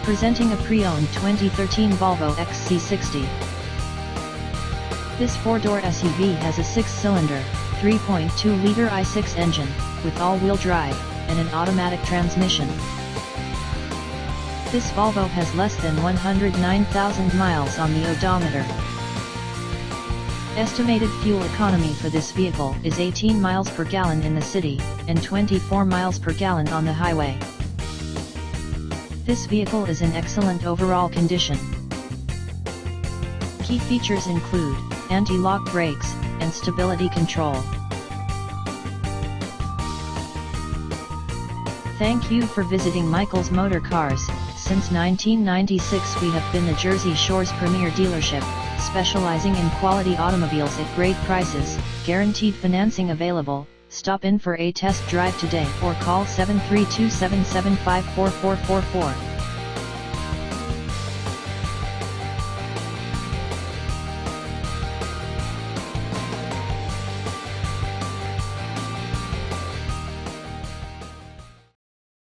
Presenting a pre-owned 2013 Volvo XC60. This four-door SUV has a 6-cylinder, 3.2-liter i6 engine, with all-wheel drive, and an automatic transmission. This Volvo has less than 109,000 miles on the odometer. Estimated fuel economy for this vehicle is 18 miles per gallon in the city, and 24 miles per gallon on the highway. This vehicle is in excellent overall condition. Key features include anti-lock brakes and stability control. Thank you for visiting Michael's Motorcars. Since 1996 we have been the Jersey Shore's premier dealership, specializing in quality automobiles at great prices, guaranteed financing available. Stop in for a test drive today or call 732-775-4444.